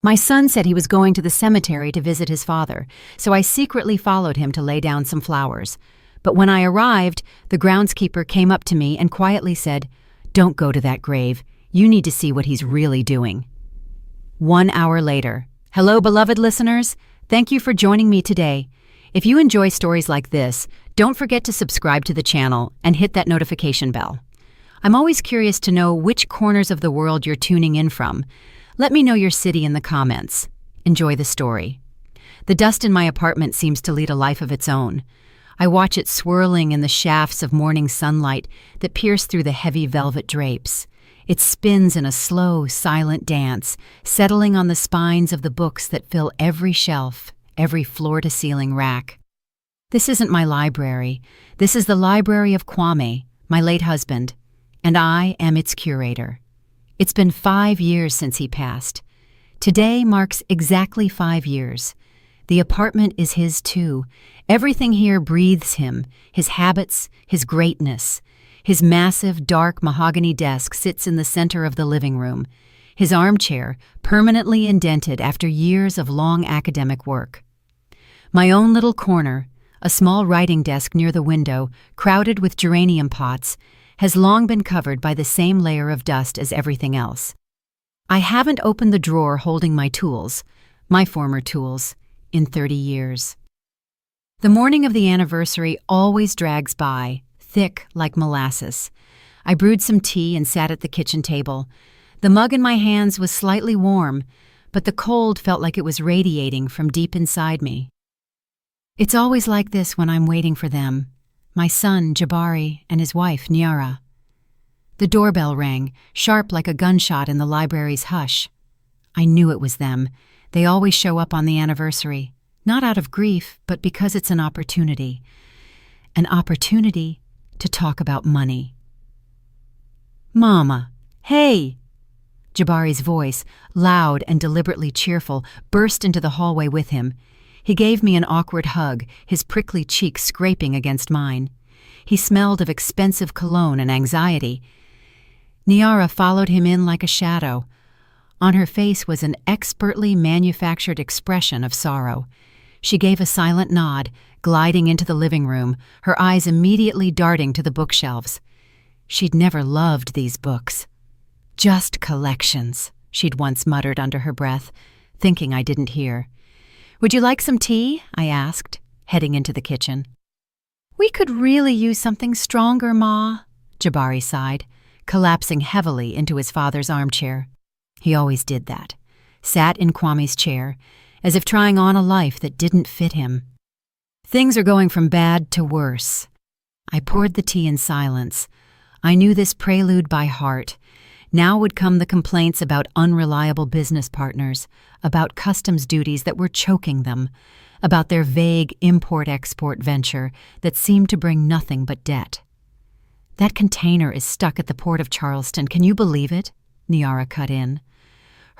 My son said he was going to the cemetery to visit his father, so I secretly followed him to lay down some flowers. But when I arrived, the groundskeeper came up to me and quietly said, "Don't go to that grave. You need to see what he's really doing." 1 hour later. Hello, beloved listeners. Thank you for joining me today. If you enjoy stories like this, don't forget to subscribe to the channel and hit that notification bell. I'm always curious to know which corners of the world you're tuning in from. Let me know your city in the comments. Enjoy the story. The dust in my apartment seems to lead a life of its own. I watch it swirling in the shafts of morning sunlight that pierce through the heavy velvet drapes. It spins in a slow, silent dance, settling on the spines of the books that fill every shelf, every floor-to-ceiling rack. This isn't my library. This is the library of Kwame, my late husband, and I am its curator. It's been 5 years since he passed. Today marks exactly 5 years. The apartment is his too. Everything here breathes him, his habits, his greatness. His massive, dark mahogany desk sits in the center of the living room, his armchair permanently indented after years of long academic work. My own little corner, a small writing desk near the window, crowded with geranium pots, has long been covered by the same layer of dust as everything else. I haven't opened the drawer holding my tools, my former tools, in 30 years. The morning of the anniversary always drags by, thick like molasses. I brewed some tea and sat at the kitchen table. The mug in my hands was slightly warm, but the cold felt like it was radiating from deep inside me. It's always like this when I'm waiting for them, my son, Jabari, and his wife, Niara. The doorbell rang, sharp like a gunshot in the library's hush. I knew it was them. They always show up on the anniversary, not out of grief, but because it's an opportunity. An opportunity to talk about money. "Mama, hey!" Jabari's voice, loud and deliberately cheerful, burst into the hallway with him. He gave me an awkward hug, his prickly cheek scraping against mine. He smelled of expensive cologne and anxiety. Niara followed him in like a shadow. On her face was an expertly manufactured expression of sorrow. She gave a silent nod, gliding into the living room, her eyes immediately darting to the bookshelves. She'd never loved these books. "Just collections," she'd once muttered under her breath, thinking I didn't hear. "Would you like some tea?" I asked, heading into the kitchen. "We could really use something stronger, Ma," Jabari sighed, collapsing heavily into his father's armchair. He always did that, sat in Kwame's chair, as if trying on a life that didn't fit him. Things are going from bad to worse. I poured the tea in silence. I knew this prelude by heart. Now would come the complaints about unreliable business partners, about customs duties that were choking them, about their vague import-export venture that seemed to bring nothing but debt. "That container is stuck at the port of Charleston. Can you believe it?" Niara cut in.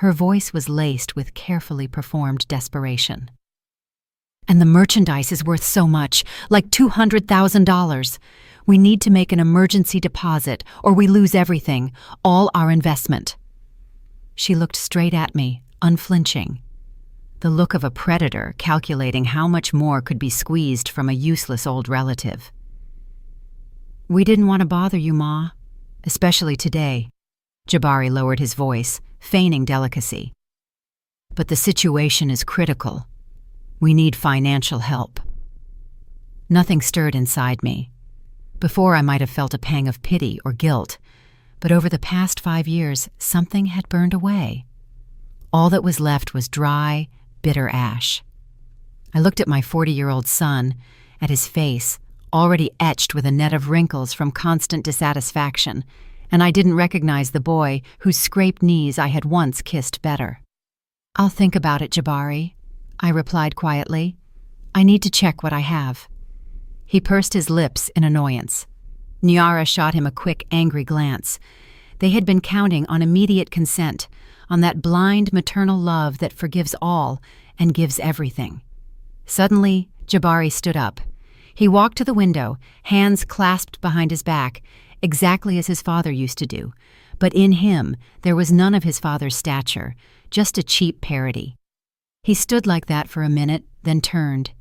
Her voice was laced with carefully performed desperation. "And the merchandise is worth so much, like $200,000. We need to make an emergency deposit, or we lose everything, all our investment." She looked straight at me, unflinching. The look of a predator calculating how much more could be squeezed from a useless old relative. "We didn't want to bother you, Ma, especially today." Jabari lowered his voice, feigning delicacy. "But the situation is critical. We need financial help." Nothing stirred inside me. Before I might have felt a pang of pity or guilt, but over the past 5 years, something had burned away. All that was left was dry, bitter ash. I looked at my 40-year-old son, at his face, already etched with a net of wrinkles from constant dissatisfaction, and I didn't recognize the boy whose scraped knees I had once kissed better. "I'll think about it, Jabari," I replied quietly. "I need to check what I have." He pursed his lips in annoyance. Niara shot him a quick, angry glance. They had been counting on immediate consent, on that blind maternal love that forgives all and gives everything. Suddenly, Jabari stood up. He walked to the window, hands clasped behind his back, exactly as his father used to do, but in him there was none of his father's stature, just a cheap parody. He stood like that for a minute, then turned.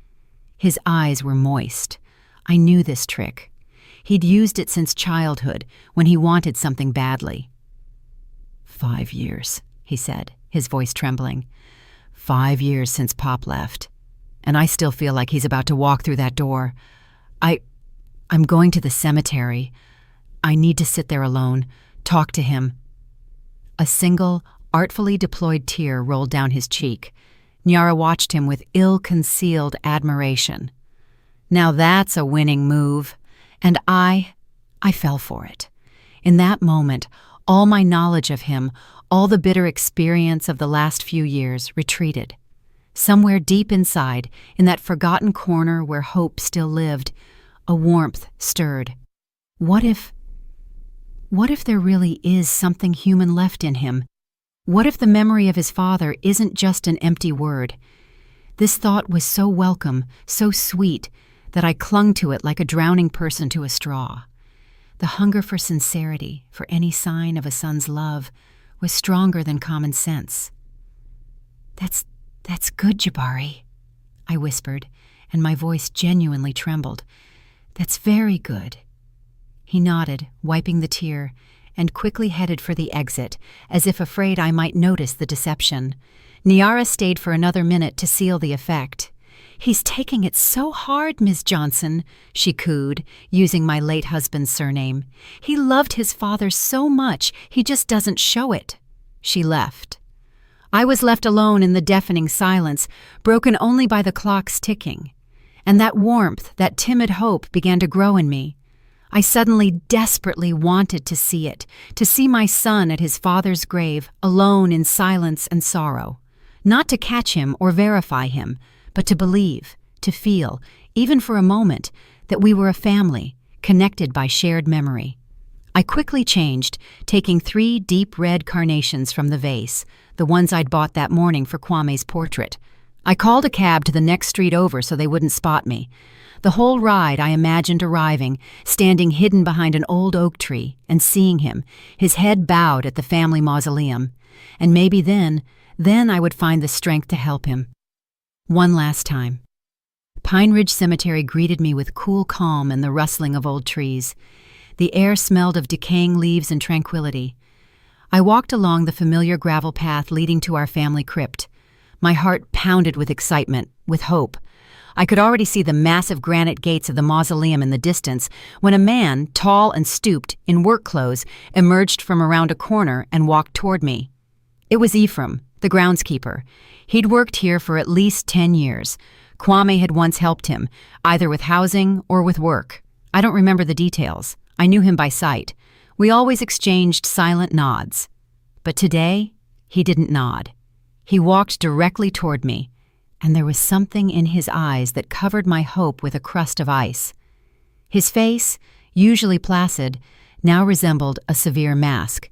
His eyes were moist. I knew this trick. He'd used it since childhood, when he wanted something badly. 5 years, he said, his voice trembling. 5 years since Pop left. And I still feel like he's about to walk through that door. I'm going to the cemetery. I need to sit there alone, talk to him. A single, artfully deployed tear rolled down his cheek. Nyara watched him with ill-concealed admiration. Now that's a winning move. And I fell for it. In that moment, all my knowledge of him, all the bitter experience of the last few years retreated. Somewhere deep inside, in that forgotten corner where hope still lived, a warmth stirred. What if there really is something human left in him? What if the memory of his father isn't just an empty word? This thought was so welcome, so sweet, that I clung to it like a drowning person to a straw. The hunger for sincerity, for any sign of a son's love, was stronger than common sense. That's good, Jabari, I whispered, and my voice genuinely trembled. That's very good. He nodded, wiping the tear, and quickly headed for the exit, as if afraid I might notice the deception. Nyara stayed for another minute to seal the effect. He's taking it so hard, Ms. Johnson, she cooed, using my late husband's surname. He loved his father so much, he just doesn't show it. She left. I was left alone in the deafening silence, broken only by the clock's ticking. And that warmth, that timid hope began to grow in me. I suddenly desperately wanted to see it, to see my son at his father's grave, alone in silence and sorrow. Not to catch him or verify him, but to believe, to feel, even for a moment, that we were a family, connected by shared memory. I quickly changed, taking 3 deep red carnations from the vase, the ones I'd bought that morning for Kwame's portrait. I called a cab to the next street over so they wouldn't spot me. The whole ride I imagined arriving, standing hidden behind an old oak tree, and seeing him, his head bowed at the family mausoleum. And maybe then I would find the strength to help him. One last time. Pine Ridge Cemetery greeted me with cool calm and the rustling of old trees. The air smelled of decaying leaves and tranquility. I walked along the familiar gravel path leading to our family crypt. My heart pounded with excitement, with hope. I could already see the massive granite gates of the mausoleum in the distance when a man, tall and stooped, in work clothes, emerged from around a corner and walked toward me. It was Ephraim, the groundskeeper. He'd worked here for at least 10 years. Kwame had once helped him, either with housing or with work. I don't remember the details. I knew him by sight. We always exchanged silent nods. But today, he didn't nod. He walked directly toward me, and there was something in his eyes that covered my hope with a crust of ice. His face, usually placid, now resembled a severe mask.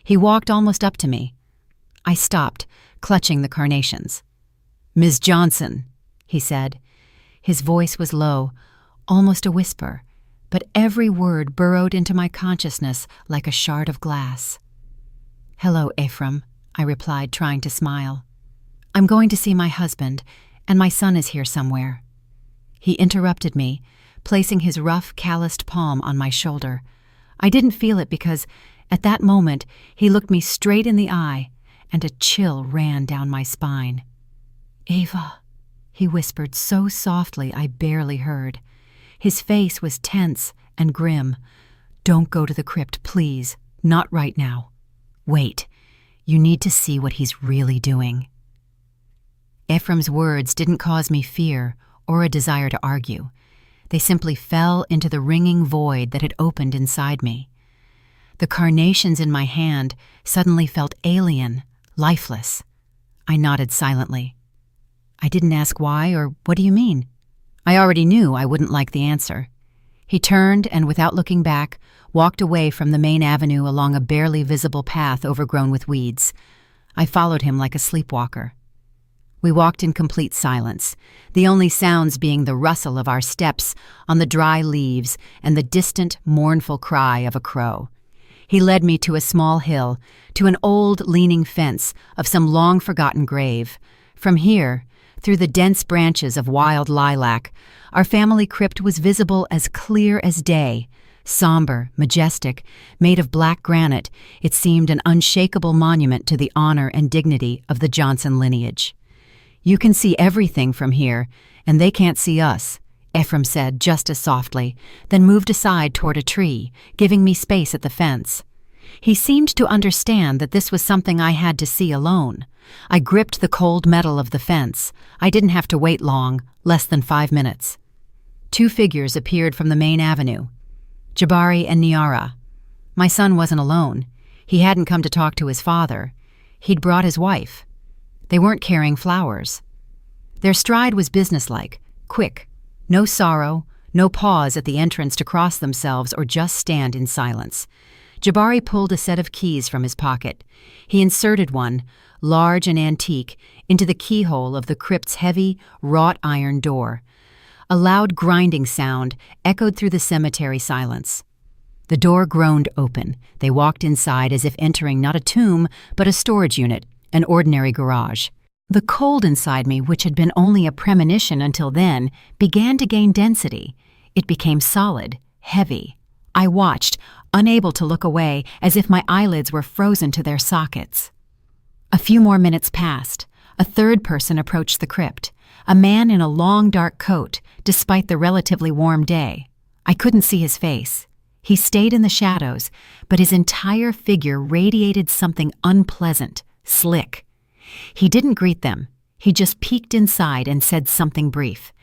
He walked almost up to me. I stopped, clutching the carnations. "Ms. Johnson," he said. His voice was low, almost a whisper, but every word burrowed into my consciousness like a shard of glass. "Hello, Ephraim," I replied, trying to smile. "I'm going to see my husband, and my son is here somewhere." He interrupted me, placing his rough, calloused palm on my shoulder. I didn't feel it because, at that moment, he looked me straight in the eye, and a chill ran down my spine. "Ava," he whispered so softly I barely heard. His face was tense and grim. "Don't go to the crypt, please. Not right now. Wait. You need to see what he's really doing." Ephraim's words didn't cause me fear or a desire to argue. They simply fell into the ringing void that had opened inside me. The carnations in my hand suddenly felt alien, lifeless. I nodded silently. "I didn't ask why, or what do you mean?" I already knew I wouldn't like the answer. He turned and, without looking back, walked away from the main avenue along a barely visible path overgrown with weeds. I followed him like a sleepwalker. We walked in complete silence, the only sounds being the rustle of our steps on the dry leaves and the distant, mournful cry of a crow. He led me to a small hill, to an old, leaning fence of some long-forgotten grave. From here, through the dense branches of wild lilac, our family crypt was visible as clear as day. Somber, majestic, made of black granite, it seemed an unshakable monument to the honor and dignity of the Johnson lineage. "You can see everything from here, and they can't see us," Ephraim said just as softly, then moved aside toward a tree, giving me space at the fence. He seemed to understand that this was something I had to see alone. I gripped the cold metal of the fence. I didn't have to wait long, less than 5 minutes. 2 figures appeared from the main avenue. Jabari and Niara. My son wasn't alone. He hadn't come to talk to his father. He'd brought his wife. They weren't carrying flowers. Their stride was businesslike, quick. No sorrow, no pause at the entrance to cross themselves or just stand in silence. Jabari pulled a set of keys from his pocket. He inserted one, large and antique, into the keyhole of the crypt's heavy, wrought iron door. A loud grinding sound echoed through the cemetery silence. The door groaned open. They walked inside as if entering not a tomb, but a storage unit, an ordinary garage. The cold inside me, which had been only a premonition until then, began to gain density. It became solid, heavy. I watched, unable to look away, as if my eyelids were frozen to their sockets. A few more minutes passed. A third person approached the crypt, a man in a long dark coat, despite the relatively warm day. I couldn't see his face. He stayed in the shadows, but his entire figure radiated something unpleasant, slick. He didn't greet them. He just peeked inside and said something brief.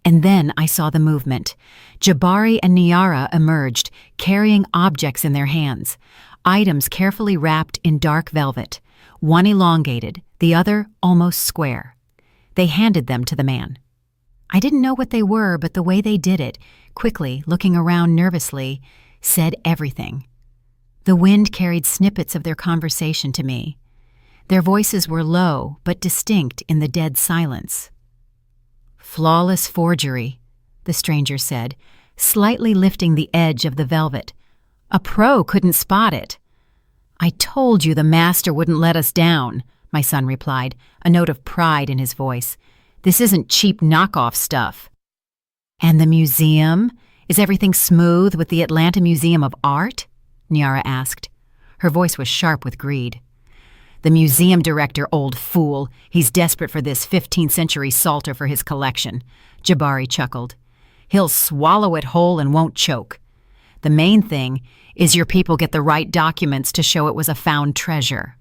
And then I saw the movement. Jabari and Niara emerged, carrying objects in their hands, items carefully wrapped in dark velvet, one elongated, the other almost square. They handed them to the man. I didn't know what they were, but the way they did it, quickly, looking around nervously, said everything. The wind carried snippets of their conversation to me. Their voices were low but distinct in the dead silence. "Flawless forgery," the stranger said, slightly lifting the edge of the velvet. "A pro couldn't spot it." "I told you the master wouldn't let us down," my son replied, a note of pride in his voice. "This isn't cheap knockoff stuff." "And the museum? Is everything smooth with the Atlanta Museum of Art?" Niara asked. Her voice was sharp with greed. "The museum director, old fool. He's desperate for this 15th century Psalter for his collection," Jabari chuckled. "He'll swallow it whole and won't choke. The main thing is your people get the right documents to show it was a found treasure."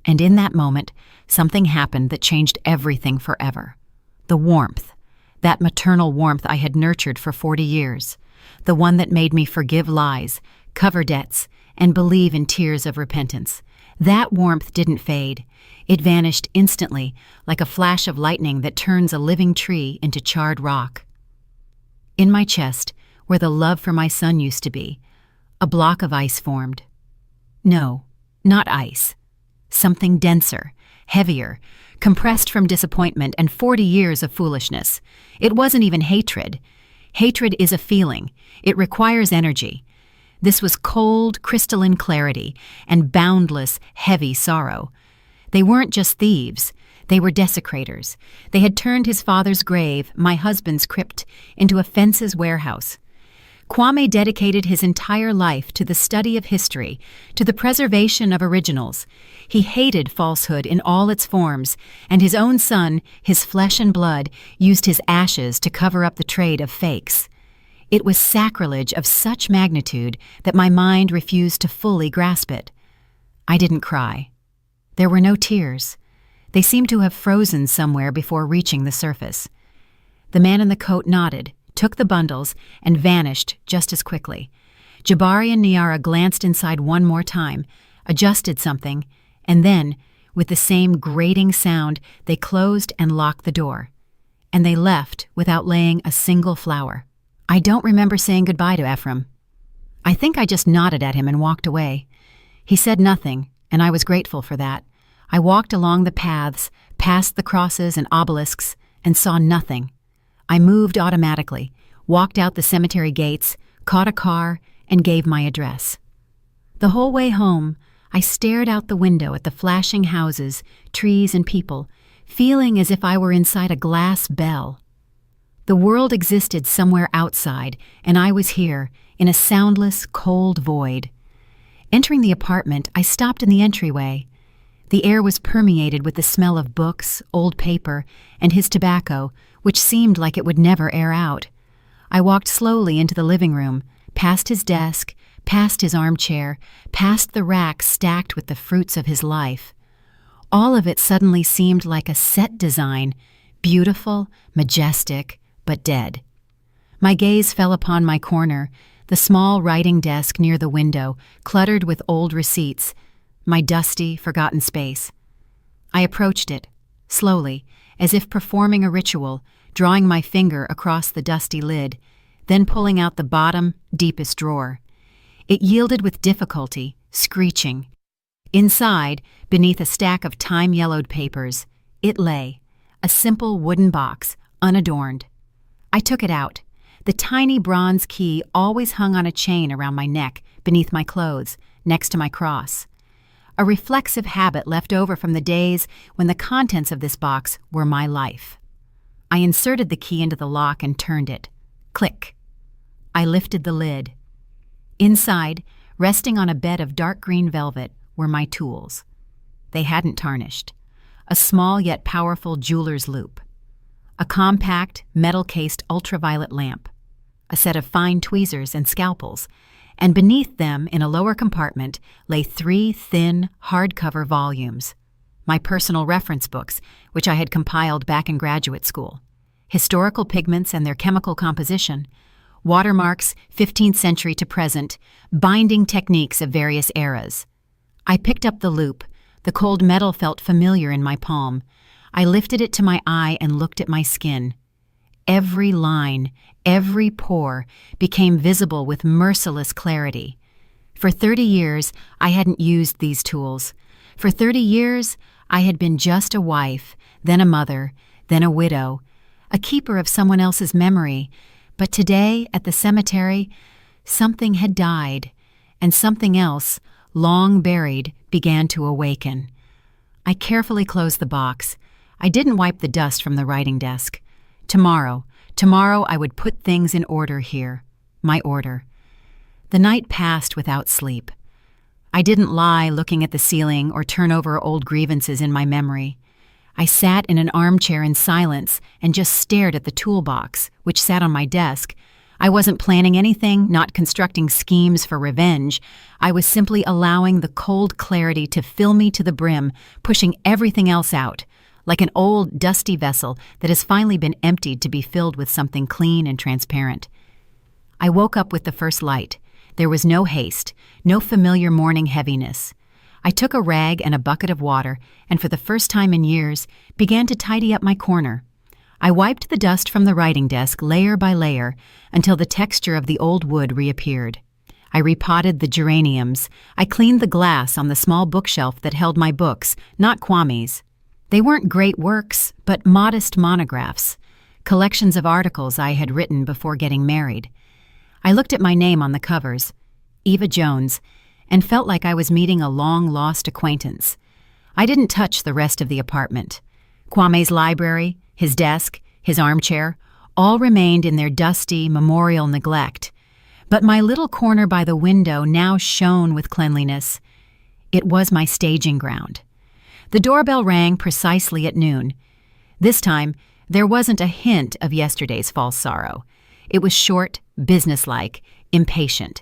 And in that moment, something happened that changed everything forever. The warmth. That maternal warmth I had nurtured for 40 years. The one that made me forgive lies, cover debts, and believe in tears of repentance. That warmth didn't fade. It vanished instantly, like a flash of lightning that turns a living tree into charred rock. In my chest, where the love for my son used to be, a block of ice formed. No, not ice. Something denser, heavier, compressed from disappointment and 40 years of foolishness. It wasn't even hatred. Hatred is a feeling. It requires energy. This was cold, crystalline clarity and boundless, heavy sorrow. They weren't just thieves. They were desecrators. They had turned his father's grave, my husband's crypt, into a fences warehouse. Kwame dedicated his entire life to the study of history, to the preservation of originals. He hated falsehood in all its forms, and his own son, his flesh and blood, used his ashes to cover up the trade of fakes. It was sacrilege of such magnitude that my mind refused to fully grasp it. I didn't cry. There were no tears. They seemed to have frozen somewhere before reaching the surface. The man in the coat nodded, took the bundles, and vanished just as quickly. Jabari and Niara glanced inside one more time, adjusted something, and then, with the same grating sound, they closed and locked the door. And they left without laying a single flower. I don't remember saying goodbye to Ephraim. I think I just nodded at him and walked away. He said nothing, and I was grateful for that. I walked along the paths, past the crosses and obelisks, and saw nothing. I moved automatically, walked out the cemetery gates, caught a car, and gave my address. The whole way home, I stared out the window at the flashing houses, trees, and people, feeling as if I were inside a glass bell. The world existed somewhere outside, and I was here, in a soundless, cold void. Entering the apartment, I stopped in the entryway. The air was permeated with the smell of books, old paper, and his tobacco, which seemed like it would never air out. I walked slowly into the living room, past his desk, past his armchair, past the rack stacked with the fruits of his life. All of it suddenly seemed like a set design, beautiful, majestic, but dead. My gaze fell upon my corner, the small writing desk near the window, cluttered with old receipts, my dusty, forgotten space. I approached it, slowly, as if performing a ritual, drawing my finger across the dusty lid, then pulling out the bottom, deepest drawer. It yielded with difficulty, screeching. Inside, beneath a stack of time-yellowed papers, it lay, a simple wooden box, unadorned. I took it out. The tiny bronze key always hung on a chain around my neck, beneath my clothes, next to my cross. A reflexive habit left over from the days when the contents of this box were my life. I inserted the key into the lock and turned it. Click. I lifted the lid. Inside, resting on a bed of dark green velvet, were my tools. They hadn't tarnished. A small yet powerful jeweler's loupe. A compact, metal-cased ultraviolet lamp. A set of fine tweezers and scalpels. And beneath them, in a lower compartment, lay 3 thin, hardcover volumes. My personal reference books, which I had compiled back in graduate school. Historical pigments and their chemical composition. Watermarks, 15th century to present, binding techniques of various eras. I picked up the loupe. The cold metal felt familiar in my palm. I lifted it to my eye and looked at my skin. Every line, every pore became visible with merciless clarity. For 30 years, I hadn't used these tools. For 30 years, I had been just a wife, then a mother, then a widow, a keeper of someone else's memory. But today, at the cemetery, something had died, and something else, long buried, began to awaken. I carefully closed the box. I didn't wipe the dust from the writing desk. Tomorrow I would put things in order here. My order. The night passed without sleep. I didn't lie looking at the ceiling or turn over old grievances in my memory. I sat in an armchair in silence and just stared at the toolbox, which sat on my desk. I wasn't planning anything, not constructing schemes for revenge. I was simply allowing the cold clarity to fill me to the brim, pushing everything else out, like an old, dusty vessel that has finally been emptied to be filled with something clean and transparent. I woke up with the first light. There was no haste, no familiar morning heaviness. I took a rag and a bucket of water, and for the first time in years, began to tidy up my corner. I wiped the dust from the writing desk layer by layer until the texture of the old wood reappeared. I repotted the geraniums. I cleaned the glass on the small bookshelf that held my books, not Kwame's. They weren't great works, but modest monographs, collections of articles I had written before getting married. I looked at my name on the covers, Eva Jones, and felt like I was meeting a long-lost acquaintance. I didn't touch the rest of the apartment. Kwame's library, his desk, his armchair, all remained in their dusty, memorial neglect. But my little corner by the window now shone with cleanliness. It was my staging ground. The doorbell rang precisely at noon. This time, there wasn't a hint of yesterday's false sorrow. It was short, businesslike, impatient.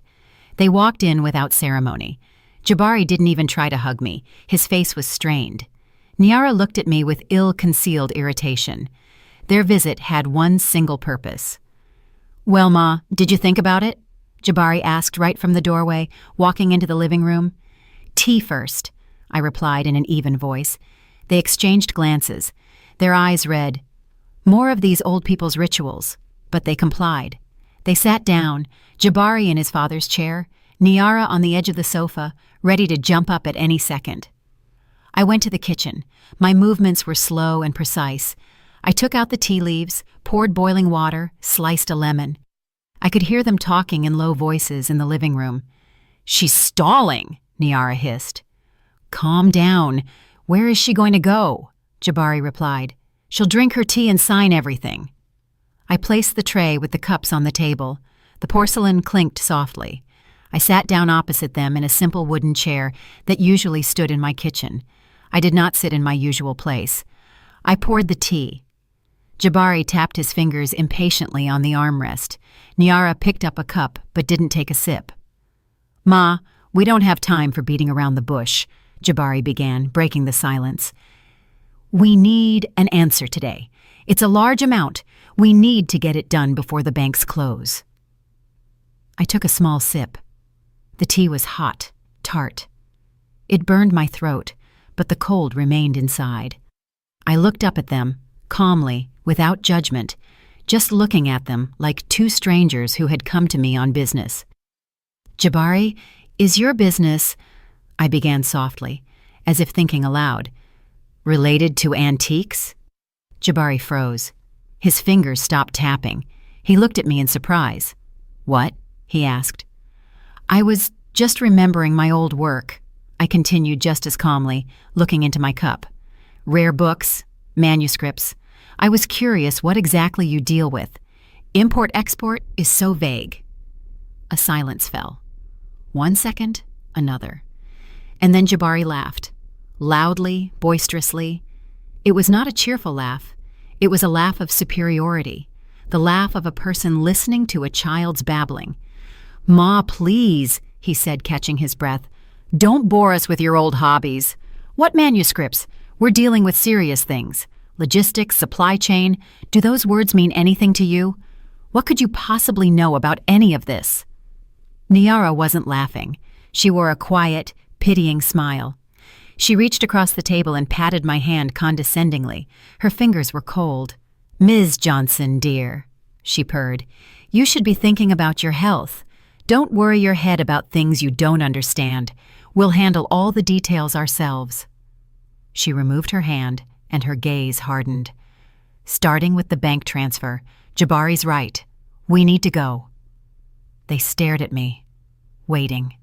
They walked in without ceremony. Jabari didn't even try to hug me. His face was strained. Niara looked at me with ill-concealed irritation. Their visit had one single purpose. "Well, Ma, did you think about it?" Jabari asked right from the doorway, walking into the living room. "Tea first," I replied in an even voice. They exchanged glances. Their eyes read, "More of these old people's rituals," but they complied. They sat down, Jabari in his father's chair, Niara on the edge of the sofa, ready to jump up at any second. I went to the kitchen. My movements were slow and precise. I took out the tea leaves, poured boiling water, sliced a lemon. I could hear them talking in low voices in the living room. "She's stalling," Niara hissed. "Calm down. Where is she going to go?" Jabari replied. "She'll drink her tea and sign everything." I placed the tray with the cups on the table. The porcelain clinked softly. I sat down opposite them in a simple wooden chair that usually stood in my kitchen. I did not sit in my usual place. I poured the tea. Jabari tapped his fingers impatiently on the armrest. Niara picked up a cup but didn't take a sip. "Ma, we don't have time for beating around the bush," Jabari began, breaking the silence. "We need an answer today. It's a large amount. We need to get it done before the banks close." I took a small sip. The tea was hot, tart. It burned my throat, but the cold remained inside. I looked up at them, calmly, without judgment, just looking at them like two strangers who had come to me on business. "Jabari, is your business," I began softly, as if thinking aloud, "related to antiques?" Jabari froze. His fingers stopped tapping. He looked at me in surprise. "What?" he asked. "I was just remembering my old work," I continued just as calmly, looking into my cup. "Rare books, manuscripts. I was curious what exactly you deal with. Import-export is so vague." A silence fell. 1 second, another. And then Jabari laughed. Loudly, boisterously. It was not a cheerful laugh. It was a laugh of superiority. The laugh of a person listening to a child's babbling. "Ma, please," he said, catching his breath. "Don't bore us with your old hobbies. What manuscripts? We're dealing with serious things. Logistics, supply chain. Do those words mean anything to you? What could you possibly know about any of this?" Niara wasn't laughing. She wore a quiet, pitying smile. She reached across the table and patted my hand condescendingly. Her fingers were cold. "Ms. Johnson, dear," she purred, "you should be thinking about your health. Don't worry your head about things you don't understand. We'll handle all the details ourselves." She removed her hand, and her gaze hardened. "Starting with the bank transfer, Jabari's right. We need to go." They stared at me, waiting.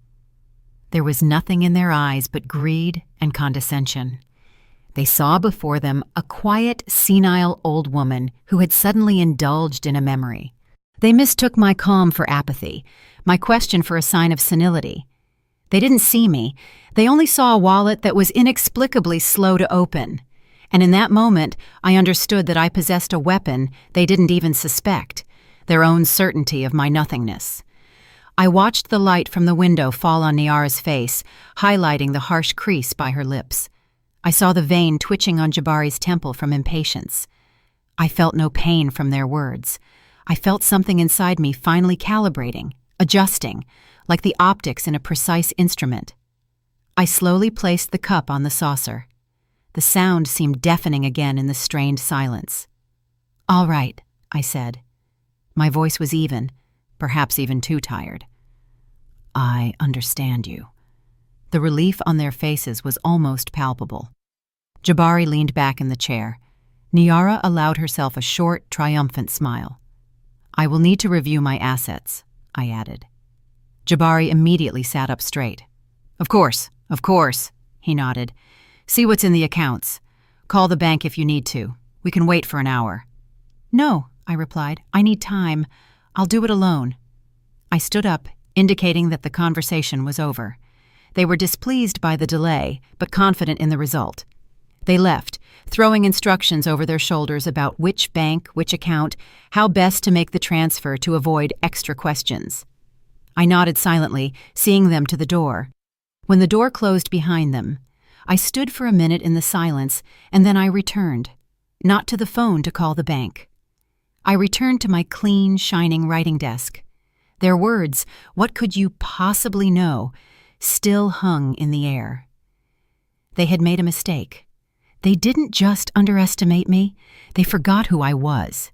There was nothing in their eyes but greed and condescension. They saw before them a quiet, senile old woman who had suddenly indulged in a memory. They mistook my calm for apathy, my question for a sign of senility. They didn't see me. They only saw a wallet that was inexplicably slow to open. And in that moment, I understood that I possessed a weapon they didn't even suspect, their own certainty of my nothingness. I watched the light from the window fall on Niara's face, highlighting the harsh crease by her lips. I saw the vein twitching on Jabari's temple from impatience. I felt no pain from their words. I felt something inside me finally calibrating, adjusting, like the optics in a precise instrument. I slowly placed the cup on the saucer. The sound seemed deafening again in the strained silence. "All right," I said. My voice was even, perhaps even too tired. "I understand you." The relief on their faces was almost palpable. Jabari leaned back in the chair. Niara allowed herself a short, triumphant smile. "I will need to review my assets," I added. Jabari immediately sat up straight. Of course," he nodded. "See what's in the accounts. Call the bank if you need to. We can wait for an hour." "No," I replied. "I need time. I'll do it alone." I stood up, indicating that the conversation was over. They were displeased by the delay, but confident in the result. They left, throwing instructions over their shoulders about which bank, which account, how best to make the transfer to avoid extra questions. I nodded silently, seeing them to the door. When the door closed behind them, I stood for a minute in the silence, and then I returned, not to the phone to call the bank. I returned to my clean, shining writing desk. Their words, "What could you possibly know?" still hung in the air. They had made a mistake. They didn't just underestimate me, they forgot who I was.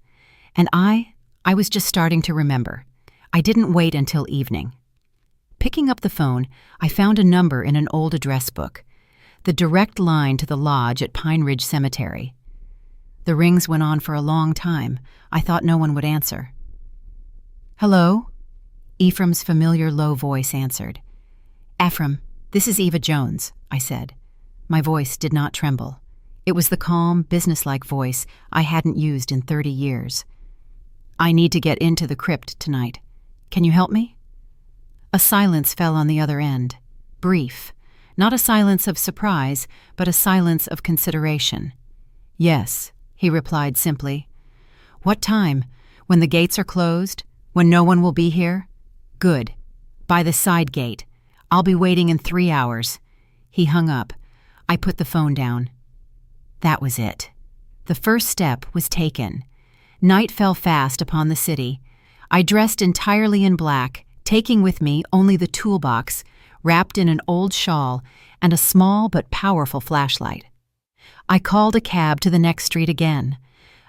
And I was just starting to remember. I didn't wait until evening. Picking up the phone, I found a number in an old address book, the direct line to the lodge at Pine Ridge Cemetery. The rings went on for a long time. I thought no one would answer. "Hello?" Ephraim's familiar low voice answered. "Ephraim, this is Eva Jones," I said. My voice did not tremble. It was the calm, businesslike voice I hadn't used in 30 years. "I need to get into the crypt tonight. Can you help me?" A silence fell on the other end. Brief. Not a silence of surprise, but a silence of consideration. "Yes," he replied simply. "What time? When the gates are closed? When no one will be here?" "Good. By the side gate. I'll be waiting in 3 hours." He hung up. I put the phone down. That was it. The first step was taken. Night fell fast upon the city. I dressed entirely in black, taking with me only the toolbox, wrapped in an old shawl, and a small but powerful flashlight. I called a cab to the next street again.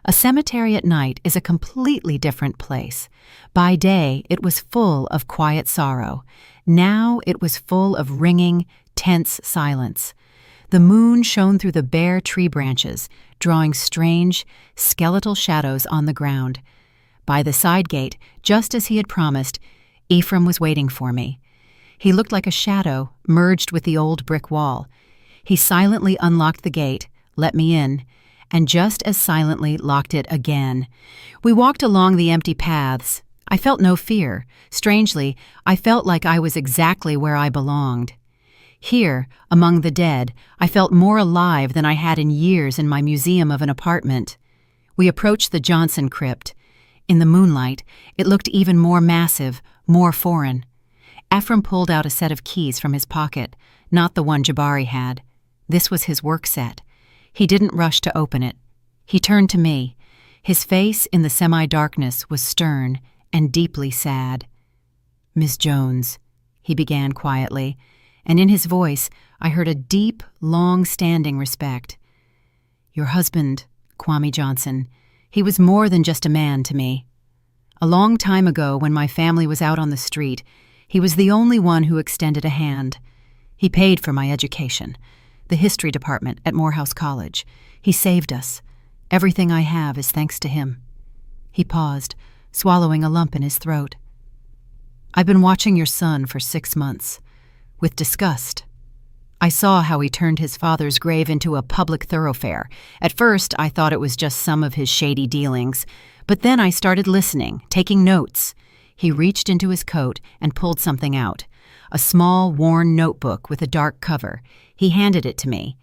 A cemetery at night is a completely different place. By day, it was full of quiet sorrow. Now it was full of ringing, tense silence. The moon shone through the bare tree branches, drawing strange, skeletal shadows on the ground. By the side gate, just as he had promised, Ephraim was waiting for me. He looked like a shadow merged with the old brick wall. He silently unlocked the gate, let me in, and just as silently locked it again. We walked along the empty paths. I felt no fear. Strangely, I felt like I was exactly where I belonged. Here, among the dead, I felt more alive than I had in years in my museum of an apartment. We approached the Johnson crypt. In the moonlight, it looked even more massive, more foreign. Ephraim pulled out a set of keys from his pocket, not the one Jabari had. This was his work set. He didn't rush to open it. He turned to me. His face in the semi-darkness was stern and deeply sad. "Miss Jones," he began quietly, and in his voice I heard a deep, long-standing respect. "Your husband, Kwame Johnson, he was more than just a man to me. A long time ago, when my family was out on the street, he was the only one who extended a hand. He paid for my education, the history department at Morehouse College. He saved us. Everything I have is thanks to him." He paused, swallowing a lump in his throat. "I've been watching your son for 6 months. With disgust. I saw how he turned his father's grave into a public thoroughfare. At first, I thought it was just some of his shady dealings, but then I started listening, taking notes." He reached into his coat and pulled something out, a small, worn notebook with a dark cover. He handed it to me.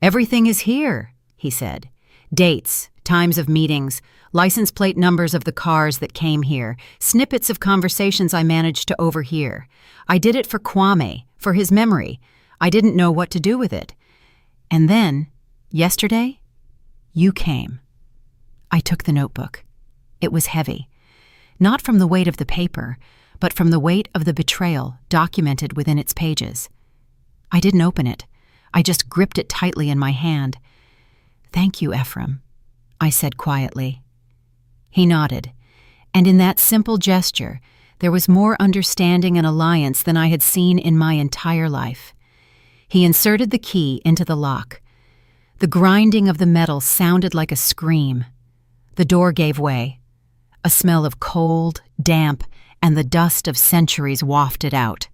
"Everything is here," he said. "Dates, times of meetings, license plate numbers of the cars that came here, snippets of conversations I managed to overhear. I did it for Kwame, for his memory. I didn't know what to do with it. And then, yesterday, you came." I took the notebook. It was heavy. Not from the weight of the paper, but from the weight of the betrayal documented within its pages. I didn't open it. I just gripped it tightly in my hand. "Thank you, Ephraim," I said quietly. He nodded, and in that simple gesture, there was more understanding and alliance than I had seen in my entire life. He inserted the key into the lock. The grinding of the metal sounded like a scream. The door gave way. A smell of cold, damp, and the dust of centuries wafted out.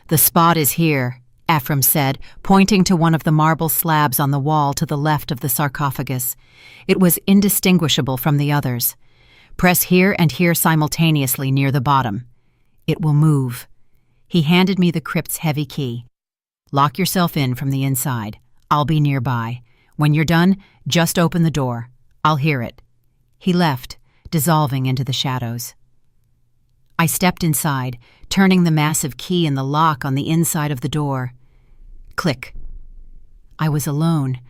"The spot is here," Ephraim said, pointing to one of the marble slabs on the wall to the left of the sarcophagus. It was indistinguishable from the others. "Press here and here simultaneously near the bottom. It will move." He handed me the crypt's heavy key. "Lock yourself in from the inside. I'll be nearby. When you're done, just open the door. I'll hear it." He left, dissolving into the shadows. I stepped inside, turning the massive key in the lock on the inside of the door. Click. I was alone.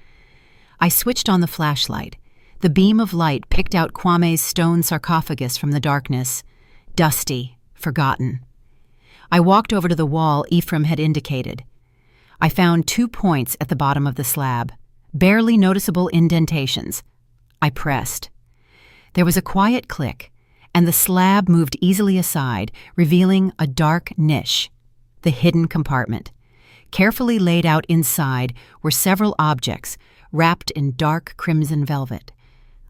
I switched on the flashlight. The beam of light picked out Kwame's stone sarcophagus from the darkness, dusty, forgotten. I walked over to the wall Ephraim had indicated. I found 2 points at the bottom of the slab, barely noticeable indentations. I pressed. There was a quiet click, and the slab moved easily aside, revealing a dark niche, the hidden compartment. Carefully laid out inside were several objects, wrapped in dark crimson velvet.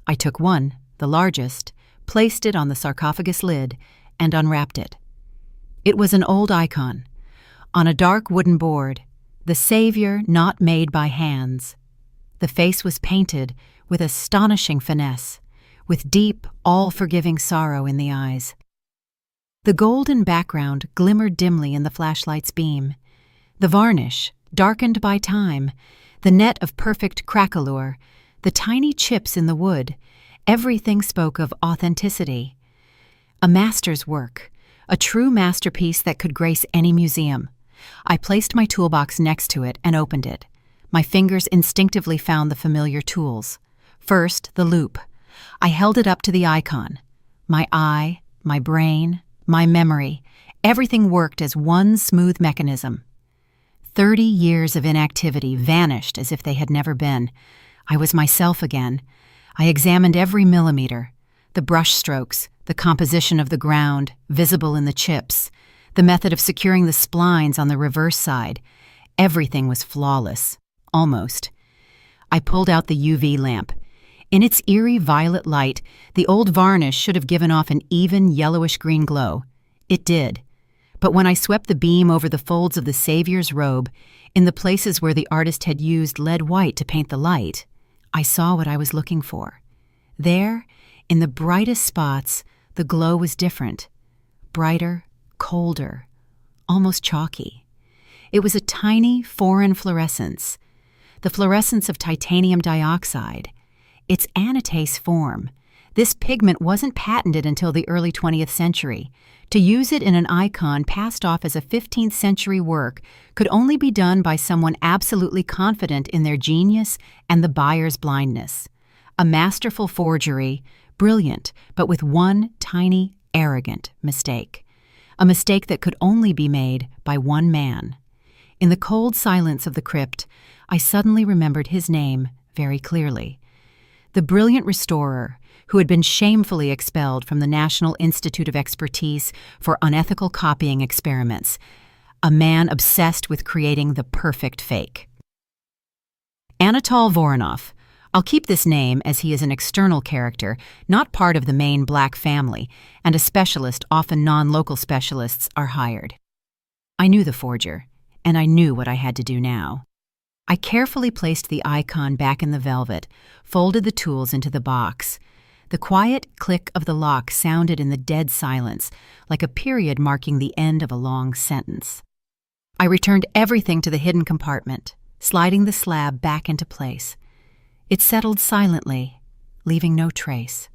I took one, the largest, placed it on the sarcophagus lid, and unwrapped it. It was an old icon. On a dark wooden board, "The Savior Not Made by Hands." The face was painted with astonishing finesse, with deep, all-forgiving sorrow in the eyes. The golden background glimmered dimly in the flashlight's beam. The varnish, darkened by time, the net of perfect craquelure, the tiny chips in the wood, everything spoke of authenticity. A master's work, a true masterpiece that could grace any museum. I placed my toolbox next to it and opened it. My fingers instinctively found the familiar tools. First, the loupe. I held it up to the icon. My eye, my brain, my memory, everything worked as one smooth mechanism. 30 years of inactivity vanished as if they had never been. I was myself again. I examined every millimeter, the brush strokes, the composition of the ground, visible in the chips, the method of securing the splines on the reverse side. Everything was flawless, almost. I pulled out the UV lamp. In its eerie violet light, the old varnish should have given off an even yellowish-green glow. It did. But when I swept the beam over the folds of the Savior's robe, in the places where the artist had used lead white to paint the light, I saw what I was looking for. There, in the brightest spots, the glow was different. Brighter, colder, almost chalky. It was a tiny, foreign fluorescence, the fluorescence of titanium dioxide. Its anatase form. This pigment wasn't patented until the early 20th century. To use it in an icon passed off as a 15th century work could only be done by someone absolutely confident in their genius and the buyer's blindness. A masterful forgery, brilliant, but with one tiny, arrogant mistake. A mistake that could only be made by one man. In the cold silence of the crypt, I suddenly remembered his name very clearly. The brilliant restorer who had been shamefully expelled from the National Institute of Expertise for unethical copying experiments, a man obsessed with creating the perfect fake. Anatol Voronov. I'll keep this name as he is an external character, not part of the main black family, and a specialist, often non-local specialists, are hired. I knew the forger, and I knew what I had to do now. I carefully placed the icon back in the velvet, folded the tools into the box. The quiet click of the lock sounded in the dead silence, like a period marking the end of a long sentence. I returned everything to the hidden compartment, sliding the slab back into place. It settled silently, leaving no trace,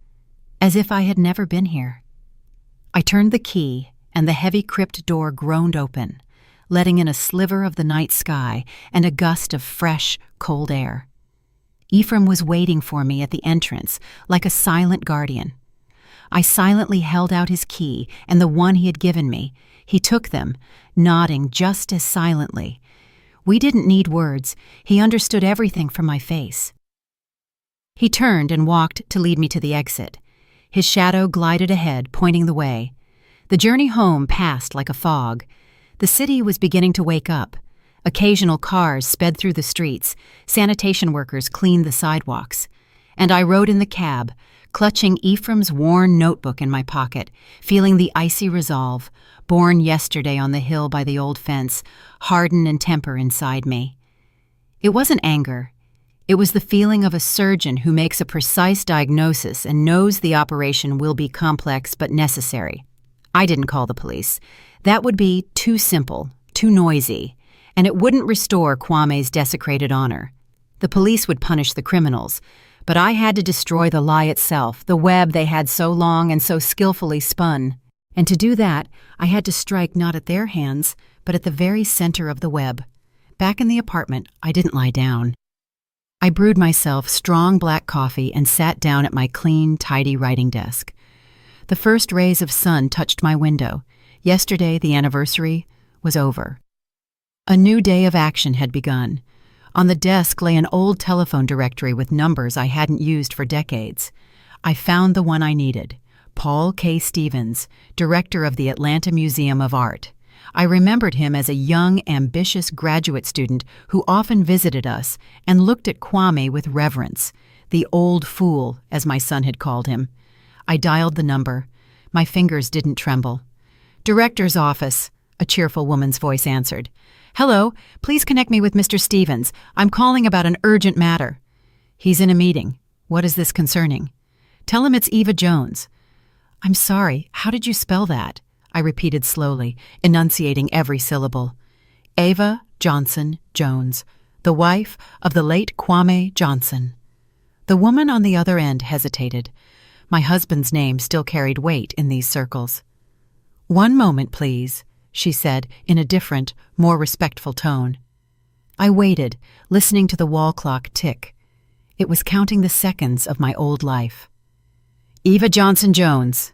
as if I had never been here. I turned the key, and the heavy crypt door groaned open, letting in a sliver of the night sky and a gust of fresh, cold air. Ephraim was waiting for me at the entrance, like a silent guardian. I silently held out his key and the one he had given me. He took them, nodding just as silently. We didn't need words. He understood everything from my face. He turned and walked to lead me to the exit. His shadow glided ahead, pointing the way. The journey home passed like a fog. The city was beginning to wake up. Occasional cars sped through the streets. Sanitation workers cleaned the sidewalks. And I rode in the cab, clutching Ephraim's worn notebook in my pocket, feeling the icy resolve, born yesterday on the hill by the old fence, harden and temper inside me. It wasn't anger. It was the feeling of a surgeon who makes a precise diagnosis and knows the operation will be complex but necessary. I didn't call the police. That would be too simple, too noisy, and it wouldn't restore Kwame's desecrated honor. The police would punish the criminals, but I had to destroy the lie itself, the web they had so long and so skillfully spun. And to do that, I had to strike not at their hands, but at the very center of the web. Back in the apartment, I didn't lie down. I brewed myself strong black coffee and sat down at my clean, tidy writing desk. The first rays of sun touched my window. Yesterday, the anniversary was over. A new day of action had begun. On the desk lay an old telephone directory with numbers I hadn't used for decades. I found the one I needed, Paul K. Stevens, director of the Atlanta Museum of Art. I remembered him as a young, ambitious graduate student who often visited us and looked at Kwame with reverence, the old fool, as my son had called him. I dialed the number. My fingers didn't tremble. "Director's office." a cheerful woman's voice answered. "Hello, please connect me with Mr. Stevens. I'm calling about an urgent matter." "He's in a meeting. What is this concerning?" "Tell him it's Eva Jones." "I'm sorry, how did you spell that?" I repeated slowly, enunciating every syllable. "Eva Johnson Jones, the wife of the late Kwame Johnson." The woman on the other end hesitated. My husband's name still carried weight in these circles. "One moment, please," she said in a different, more respectful tone. I waited, listening to the wall clock tick. It was counting the seconds of my old life. "Eva Johnson Jones."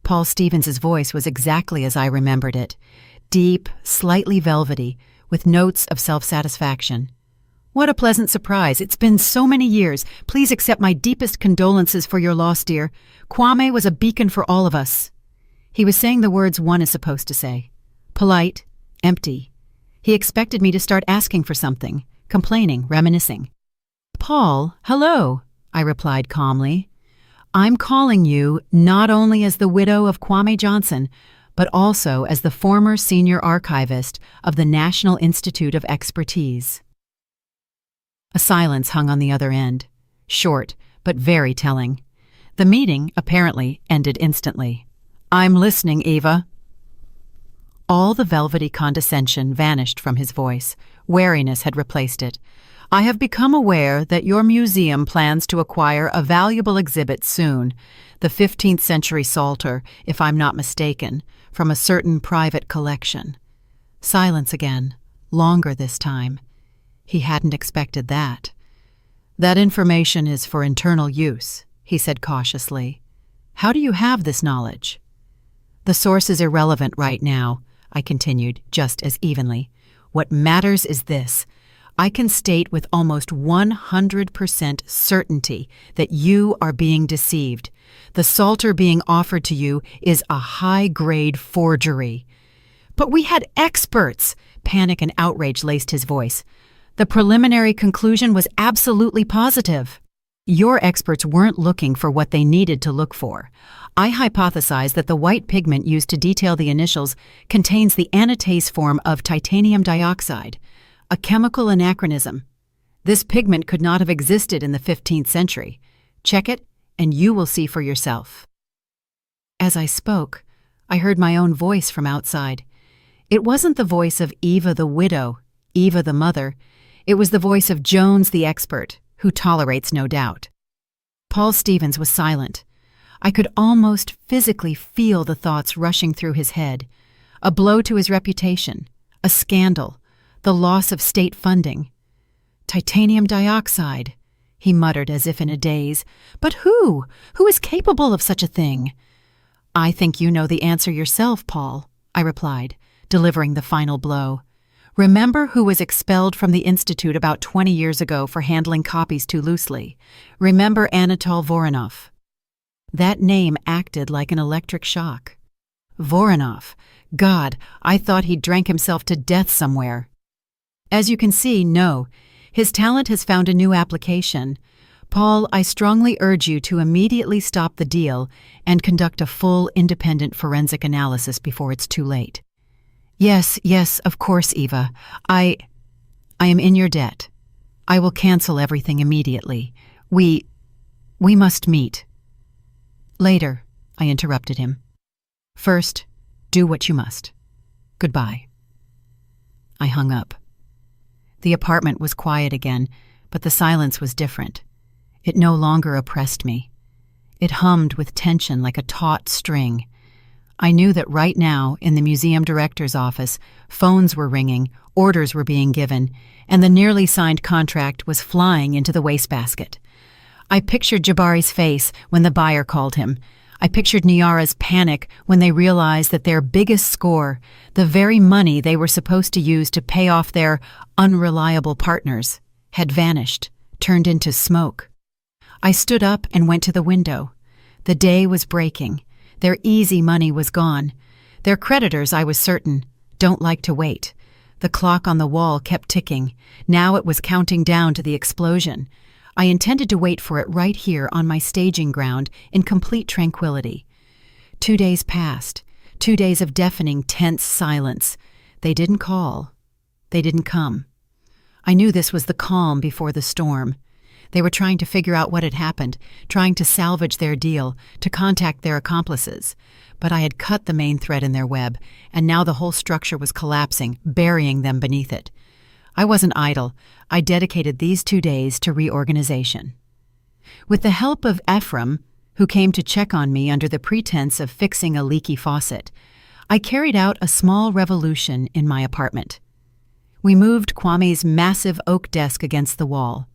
Paul Stevens's voice was exactly as I remembered it, deep, slightly velvety, with notes of self-satisfaction. "What a pleasant surprise. It's been so many years. Please accept my deepest condolences for your loss, dear. Kwame was a beacon for all of us." He was saying the words one is supposed to say. Polite, empty. He expected me to start asking for something, complaining, reminiscing. "Paul, hello," I replied calmly. "I'm calling you not only as the widow of Kwame Johnson, but also as the former senior archivist of the National Institute of Expertise." A silence hung on the other end, short but very telling. The meeting, apparently, ended instantly. "I'm listening, Eva." All the velvety condescension vanished from his voice. Wariness had replaced it. "I have become aware that your museum plans to acquire a valuable exhibit soon, the 15th century Psalter, if I'm not mistaken, from a certain private collection." Silence again, longer this time. He hadn't expected that. "That information is for internal use," he said cautiously. "How do you have this knowledge?" "The source is irrelevant right now," I continued, just as evenly. "What matters is this. I can state with almost 100% certainty that you are being deceived. The Psalter being offered to you is a high-grade forgery." "But we had experts!" Panic and outrage laced his voice. "The preliminary conclusion was absolutely positive." "Your experts weren't looking for what they needed to look for. I hypothesized that the white pigment used to detail the initials contains the anatase form of titanium dioxide, a chemical anachronism. This pigment could not have existed in the 15th century. Check it, and you will see for yourself." As I spoke, I heard my own voice from outside. It wasn't the voice of Eva the widow, Eva the mother. It was the voice of Jones the expert, who tolerates no doubt. Paul Stevens was silent. I could almost physically feel the thoughts rushing through his head. A blow to his reputation, a scandal, the loss of state funding. "Titanium dioxide," he muttered as if in a daze. "But who? Who is capable of such a thing?" "I think you know the answer yourself, Paul," I replied, delivering the final blow. "Remember who was expelled from the Institute about 20 years ago for handling copies too loosely. Remember Anatol Voronov." That name acted like an electric shock. Voronov. God, I thought he'd drank himself to death somewhere. As you can see, no. His talent has found a new application. Paul, I strongly urge you to immediately stop the deal and conduct a full, independent forensic analysis before it's too late. Yes, of course, Eva. I am in your debt. I will cancel everything immediately. We must meet. Later, I interrupted him. First, do what you must. Goodbye. I hung up. The apartment was quiet again, but the silence was different. It no longer oppressed me. It hummed with tension like a taut string. I knew that right now, in the museum director's office, phones were ringing, orders were being given, and the nearly signed contract was flying into the wastebasket. I pictured Jabari's face when the buyer called him. I pictured Niara's panic when they realized that their biggest score, the very money they were supposed to use to pay off their unreliable partners, had vanished, turned into smoke. I stood up and went to the window. The day was breaking. Their easy money was gone. Their creditors, I was certain, don't like to wait. The clock on the wall kept ticking. Now it was counting down to the explosion. I intended to wait for it right here on my staging ground in complete tranquility. 2 days passed. 2 days of deafening, tense silence. They didn't call. They didn't come. I knew this was the calm before the storm. They were trying to figure out what had happened, trying to salvage their deal, to contact their accomplices. But I had cut the main thread in their web, and now the whole structure was collapsing, burying them beneath it. I wasn't idle. I dedicated these 2 days to reorganization. With the help of Ephraim, who came to check on me under the pretense of fixing a leaky faucet, I carried out a small revolution in my apartment. We moved Kwame's massive oak desk against the wall.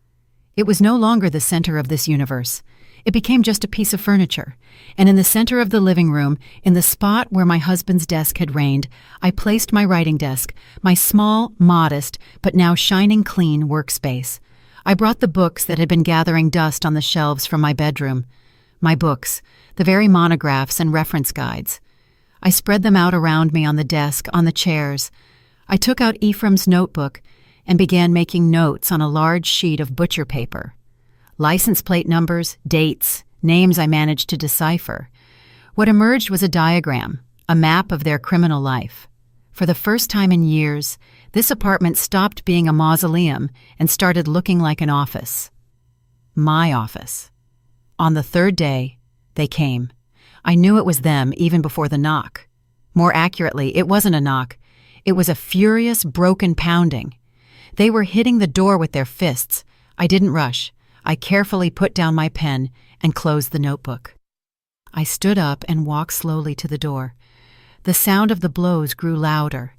It was no longer the center of this universe. It became just a piece of furniture, and in the center of the living room, in the spot where my husband's desk had reigned, I placed my writing desk, my small, modest, but now shining clean workspace. I brought the books that had been gathering dust on the shelves from my bedroom. My books, the very monographs and reference guides. I spread them out around me on the desk, on the chairs. I took out Ephraim's notebook and began making notes on a large sheet of butcher paper. License plate numbers, dates, names I managed to decipher. What emerged was a diagram, a map of their criminal life. For the first time in years, this apartment stopped being a mausoleum and started looking like an office. My office. On the 3rd day, they came. I knew it was them even before the knock. More accurately, it wasn't a knock. It was a furious, broken pounding. They were hitting the door with their fists. I didn't rush. I carefully put down my pen and closed the notebook. I stood up and walked slowly to the door. The sound of the blows grew louder.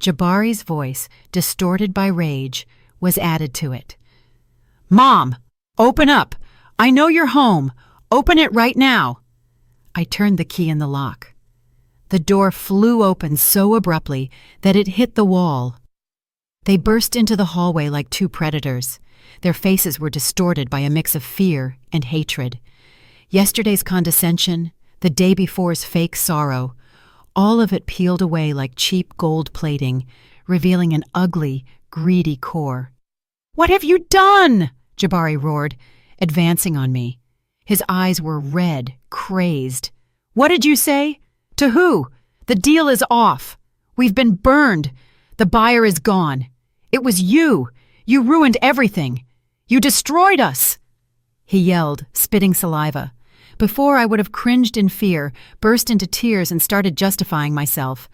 Jabari's voice, distorted by rage, was added to it. "Mom, open up! I know you're home! Open it right now!" I turned the key in the lock. The door flew open so abruptly that it hit the wall. They burst into the hallway like 2 predators. Their faces were distorted by a mix of fear and hatred. Yesterday's condescension, the day before's fake sorrow, all of it peeled away like cheap gold plating, revealing an ugly, greedy core. "What have you done?" Jabari roared, advancing on me. His eyes were red, crazed. "What did you say? To who? The deal is off. We've been burned. The buyer is gone. It was you. You ruined everything. You destroyed us!" He yelled, spitting saliva. Before, I would have cringed in fear, burst into tears, and started justifying myself.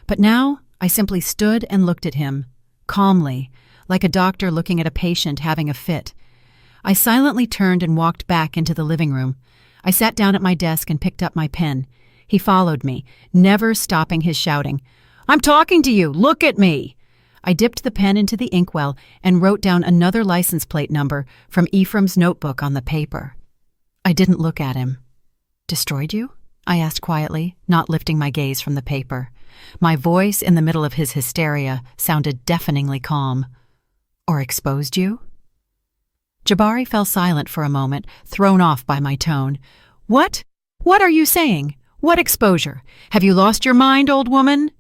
But now, I simply stood and looked at him, calmly, like a doctor looking at a patient having a fit. I silently turned and walked back into the living room. I sat down at my desk and picked up my pen. He followed me, never stopping his shouting. "I'm talking to you! Look at me!" I dipped the pen into the inkwell and wrote down another license plate number from Ephraim's notebook on the paper. I didn't look at him. "Destroyed you?" I asked quietly, not lifting my gaze from the paper. My voice, in the middle of his hysteria, sounded deafeningly calm. "Or exposed you?" Jabari fell silent for a moment, thrown off by my tone. "What? What are you saying? What exposure? Have you lost your mind, old woman?"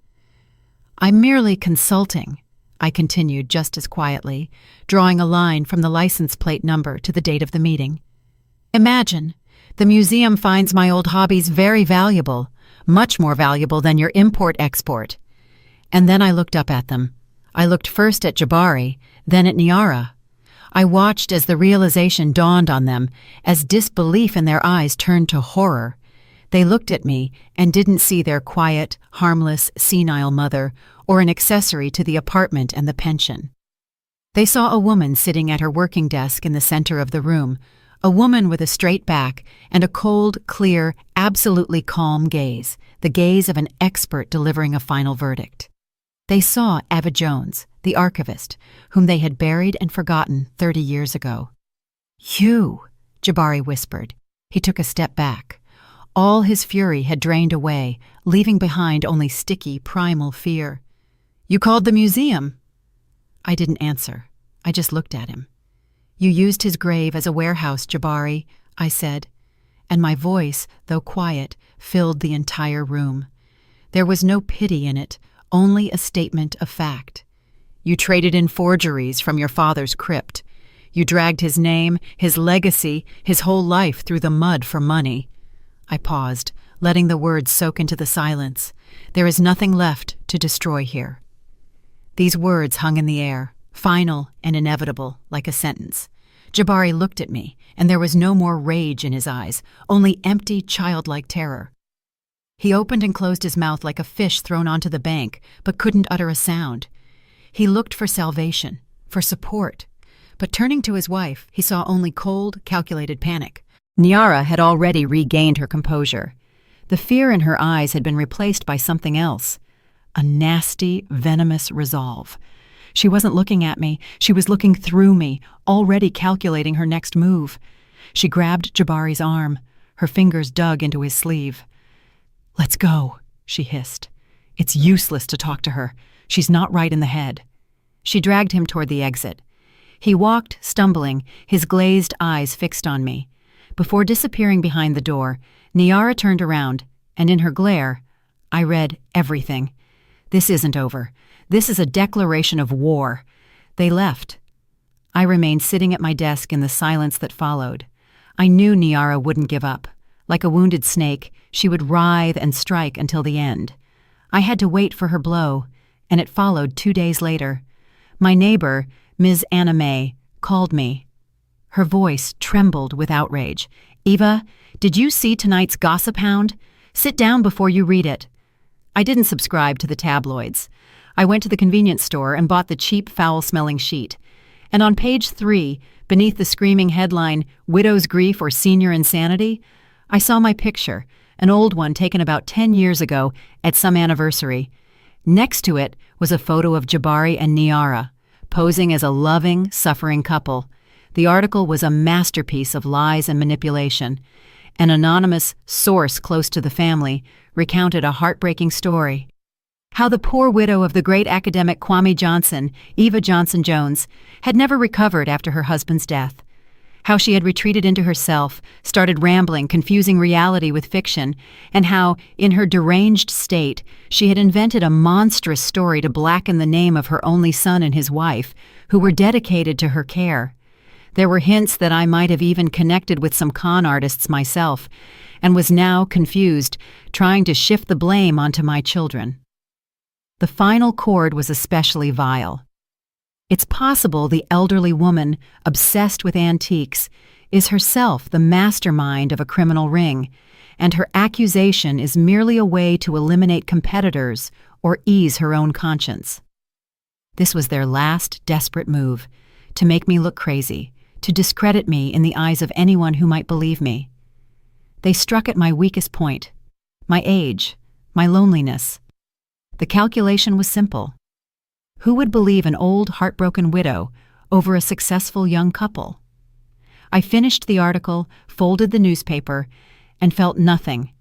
"I'm merely consulting," I continued just as quietly, drawing a line from the license plate number to the date of the meeting. "Imagine, the museum finds my old hobbies very valuable, much more valuable than your import-export." And then I looked up at them. I looked first at Jabari, then at Niara. I watched as the realization dawned on them, as disbelief in their eyes turned to horror. They looked at me and didn't see their quiet, harmless, senile mother or an accessory to the apartment and the pension. They saw a woman sitting at her working desk in the center of the room, a woman with a straight back and a cold, clear, absolutely calm gaze, the gaze of an expert delivering a final verdict. They saw Ava Jones, the archivist, whom they had buried and forgotten 30 years ago. "You," Jabari whispered. He took a step back. All his fury had drained away, leaving behind only sticky, primal fear. "You called the museum?" I didn't answer. I just looked at him. "You used his grave as a warehouse, Jabari," I said, and my voice, though quiet, filled the entire room. There was no pity in it, only a statement of fact. "You traded in forgeries from your father's crypt. You dragged his name, his legacy, his whole life through the mud for money." I paused, letting the words soak into the silence. There is nothing left to destroy here. These words hung in the air, final and inevitable, like a sentence. Jabari looked at me, and there was no more rage in his eyes, only empty, childlike terror. He opened and closed his mouth like a fish thrown onto the bank, but couldn't utter a sound. He looked for salvation, for support, but turning to his wife, he saw only cold, calculated panic. Niara had already regained her composure. The fear in her eyes had been replaced by something else, a nasty, venomous resolve. She wasn't looking at me, she was looking through me, already calculating her next move. She grabbed Jabari's arm. Her fingers dug into his sleeve. "Let's go," she hissed. "It's useless to talk to her. She's not right in the head." She dragged him toward the exit. He walked, stumbling, his glazed eyes fixed on me. Before disappearing behind the door, Niara turned around, and in her glare, I read everything. This isn't over. This is a declaration of war. They left. I remained sitting at my desk in the silence that followed. I knew Niara wouldn't give up. Like a wounded snake, she would writhe and strike until the end. I had to wait for her blow, and it followed 2 days later. My neighbor, Ms. Anna May, called me. Her voice trembled with outrage. "Eva, did you see tonight's Gossip Hound? Sit down before you read it." I didn't subscribe to the tabloids. I went to the convenience store and bought the cheap, foul-smelling sheet. And on page 3, beneath the screaming headline, "Widow's Grief or Senior Insanity," I saw my picture, an old one taken about 10 years ago at some anniversary. Next to it was a photo of Jabari and Niara, posing as a loving, suffering couple. The article was a masterpiece of lies and manipulation. An anonymous source close to the family recounted a heartbreaking story. How the poor widow of the great academic Kwame Johnson, Eva Johnson Jones, had never recovered after her husband's death. How she had retreated into herself, started rambling, confusing reality with fiction, and how, in her deranged state, she had invented a monstrous story to blacken the name of her only son and his wife, who were dedicated to her care. There were hints that I might have even connected with some con artists myself, and was now confused, trying to shift the blame onto my children. The final chord was especially vile. It's possible the elderly woman, obsessed with antiques, is herself the mastermind of a criminal ring, and her accusation is merely a way to eliminate competitors or ease her own conscience. This was their last desperate move, to make me look crazy, to discredit me in the eyes of anyone who might believe me. They struck at my weakest point, my age, my loneliness. The calculation was simple. Who would believe an old, heartbroken widow over a successful young couple? I finished the article, folded the newspaper, and felt nothing.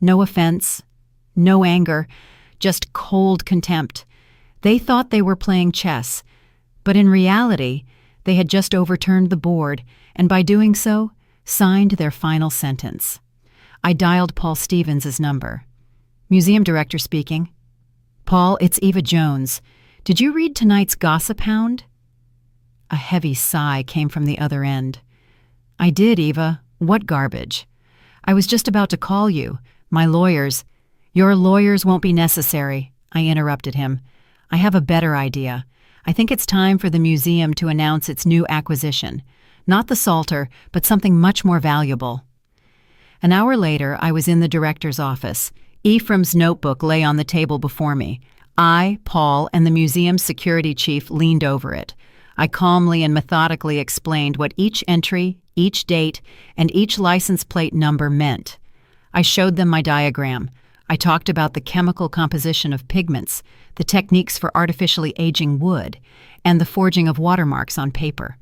No offense, no anger, just cold contempt. They thought they were playing chess, but in reality, they had just overturned the board, and by doing so, signed their final sentence. I dialed Paul Stevens' number. "Museum director speaking." "Paul, it's Eva Jones. Did you read tonight's Gossip Hound?" A heavy sigh came from the other end. "I did, Eva. What garbage?" "I was just about to call you. My lawyers—" "Your lawyers won't be necessary," I interrupted him. "I have a better idea. I think it's time for the museum to announce its new acquisition. Not the Psalter, but something much more valuable." An hour later, I was in the director's office. Ephraim's notebook lay on the table before me. I, Paul, and the museum's security chief leaned over it. I calmly and methodically explained what each entry, each date, and each license plate number meant. I showed them my diagram. I talked about the chemical composition of pigments, the techniques for artificially aging wood, and the forging of watermarks on paper.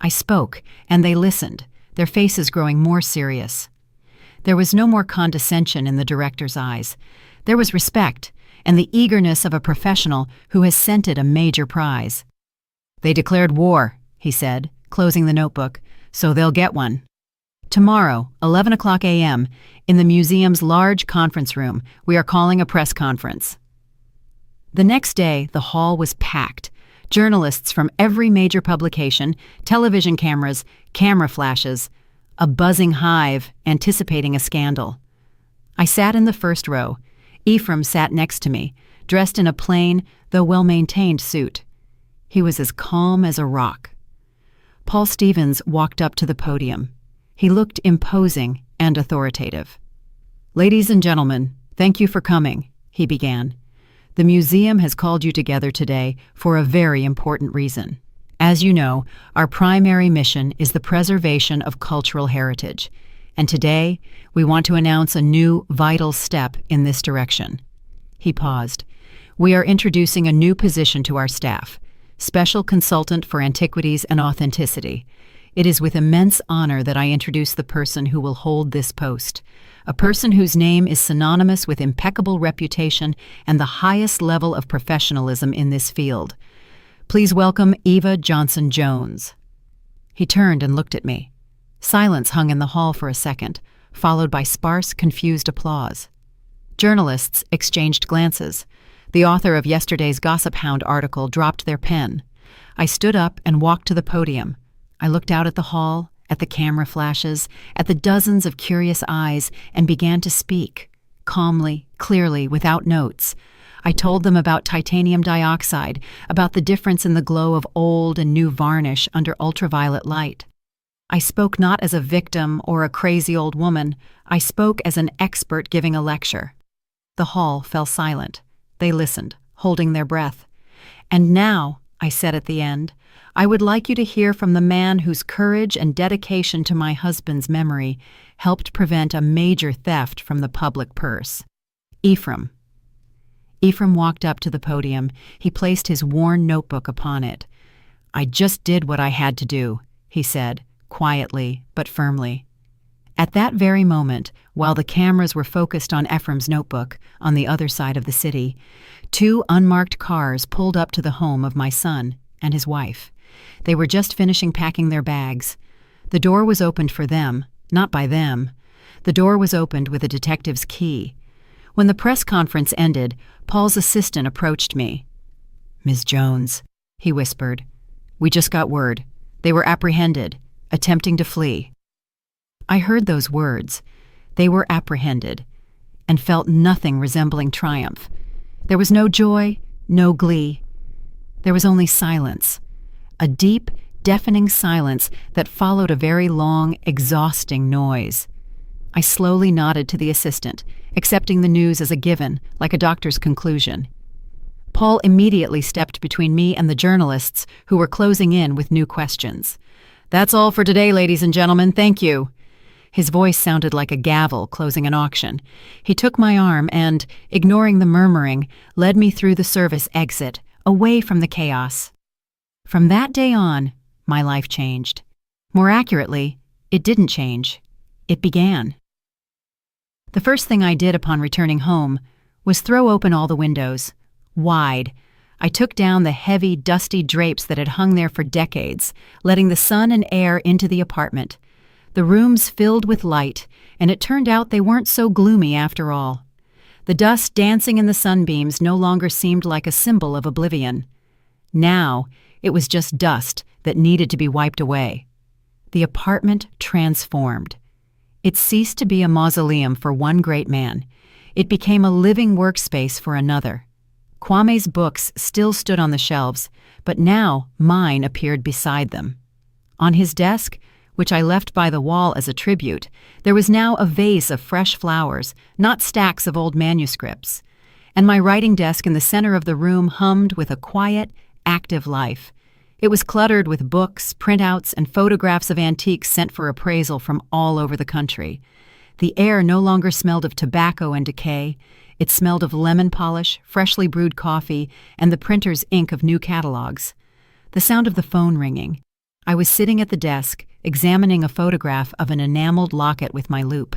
I spoke, and they listened, their faces growing more serious. There was no more condescension in the director's eyes. There was respect, and the eagerness of a professional who has scented a major prize. "They declared war," he said, closing the notebook, "so they'll get one. Tomorrow, 11 o'clock a.m., in the museum's large conference room, we are calling a press conference." The next day, the hall was packed. Journalists from every major publication, television cameras, camera flashes, a buzzing hive anticipating a scandal. I sat in the first row. Ephraim sat next to me, dressed in a plain, though well-maintained suit. He was as calm as a rock. Paul Stevens walked up to the podium. He looked imposing and authoritative. "Ladies and gentlemen, thank you for coming," he began. "The museum has called you together today for a very important reason. As you know, our primary mission is the preservation of cultural heritage, and today we want to announce a new, vital step in this direction." He paused. "We are introducing a new position to our staff, Special Consultant for Antiquities and Authenticity. It is with immense honor that I introduce the person who will hold this post, a person whose name is synonymous with impeccable reputation and the highest level of professionalism in this field. Please welcome Eva Johnson-Jones." He turned and looked at me. Silence hung in the hall for a second, followed by sparse, confused applause. Journalists exchanged glances. The author of yesterday's Gossip Hound article dropped their pen. I stood up and walked to the podium. I looked out at the hall, at the camera flashes, at the dozens of curious eyes, and began to speak, calmly, clearly, without notes. I told them about titanium dioxide, about the difference in the glow of old and new varnish under ultraviolet light. I spoke not as a victim or a crazy old woman. I spoke as an expert giving a lecture. The hall fell silent. They listened, holding their breath. "And now," I said at the end, "I would like you to hear from the man whose courage and dedication to my husband's memory helped prevent a major theft from the public purse. Ephraim." Ephraim walked up to the podium. He placed his worn notebook upon it. "I just did what I had to do," he said, quietly but firmly. At that very moment, while the cameras were focused on Ephraim's notebook on the other side of the city, 2 unmarked cars pulled up to the home of my son and his wife. They were just finishing packing their bags. The door was opened for them, not by them. The door was opened with a detective's key. When the press conference ended, Paul's assistant approached me. "Ms. Jones," he whispered, "we just got word. They were apprehended, attempting to flee." I heard those words. They were apprehended, and felt nothing resembling triumph. There was no joy, no glee. There was only silence, a deep, deafening silence that followed a very long, exhausting noise. I slowly nodded to the assistant, accepting the news as a given, like a doctor's conclusion. Paul immediately stepped between me and the journalists who were closing in with new questions. "That's all for today, ladies and gentlemen. Thank you." His voice sounded like a gavel closing an auction. He took my arm and, ignoring the murmuring, led me through the service exit, away from the chaos. From that day on, my life changed. More accurately, it didn't change. It began. The first thing I did upon returning home was throw open all the windows, wide. I took down the heavy, dusty drapes that had hung there for decades, letting the sun and air into the apartment. The rooms filled with light, and it turned out they weren't so gloomy after all. The dust dancing in the sunbeams no longer seemed like a symbol of oblivion. Now, it was just dust that needed to be wiped away. The apartment transformed. It ceased to be a mausoleum for one great man. It became a living workspace for another. Kwame's books still stood on the shelves, but now mine appeared beside them. On his desk, which I left by the wall as a tribute, there was now a vase of fresh flowers, not stacks of old manuscripts. And my writing desk in the center of the room hummed with a quiet, active life. It was cluttered with books, printouts, and photographs of antiques sent for appraisal from all over the country. The air no longer smelled of tobacco and decay. It smelled of lemon polish, freshly brewed coffee, and the printer's ink of new catalogs. The sound of the phone ringing. I was sitting at the desk, examining a photograph of an enameled locket with my loupe.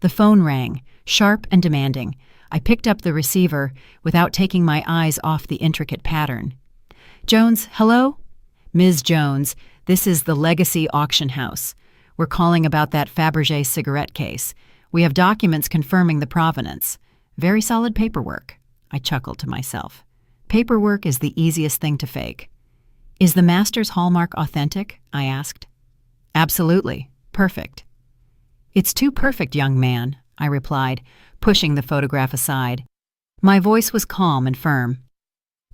The phone rang, sharp and demanding. I picked up the receiver without taking my eyes off the intricate pattern. "Jones, hello?" "Ms. Jones, this is the Legacy Auction House. We're calling about that Fabergé cigarette case. We have documents confirming the provenance. Very solid paperwork." I chuckled to myself. Paperwork is the easiest thing to fake. "Is the master's hallmark authentic?" I asked. "Absolutely. Perfect." "It's too perfect, young man," I replied, pushing the photograph aside. My voice was calm and firm.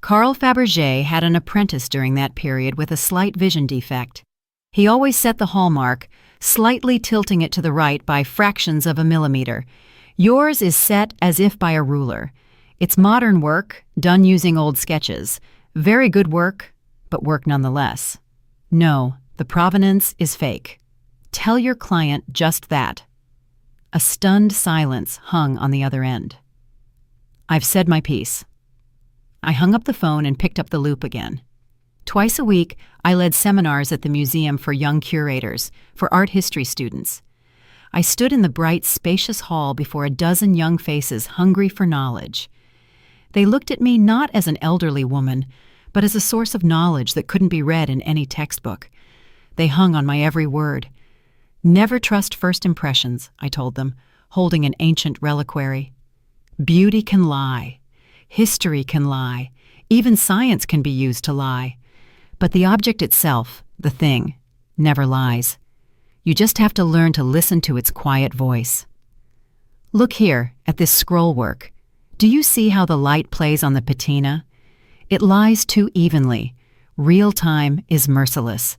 Carl Fabergé had an apprentice during that period with a slight vision defect. He always set the hallmark, slightly tilting it to the right by fractions of a millimeter. Yours is set as if by a ruler. It's modern work, done using old sketches. Very good work, but work nonetheless. No, the provenance is fake. Tell your client just that. A stunned silence hung on the other end. I've said my piece. I hung up the phone and picked up the loop again. Twice a week, I led seminars at the museum for young curators, for art history students. I stood in the bright, spacious hall before a dozen young faces hungry for knowledge. They looked at me not as an elderly woman, but as a source of knowledge that couldn't be read in any textbook. They hung on my every word. Never trust first impressions, I told them, holding an ancient reliquary. Beauty can lie. History can lie. Even science can be used to lie. But the object itself, the thing, never lies. You just have to learn to listen to its quiet voice. Look here at this scroll work. Do you see how the light plays on the patina? It lies too evenly. Real time is merciless.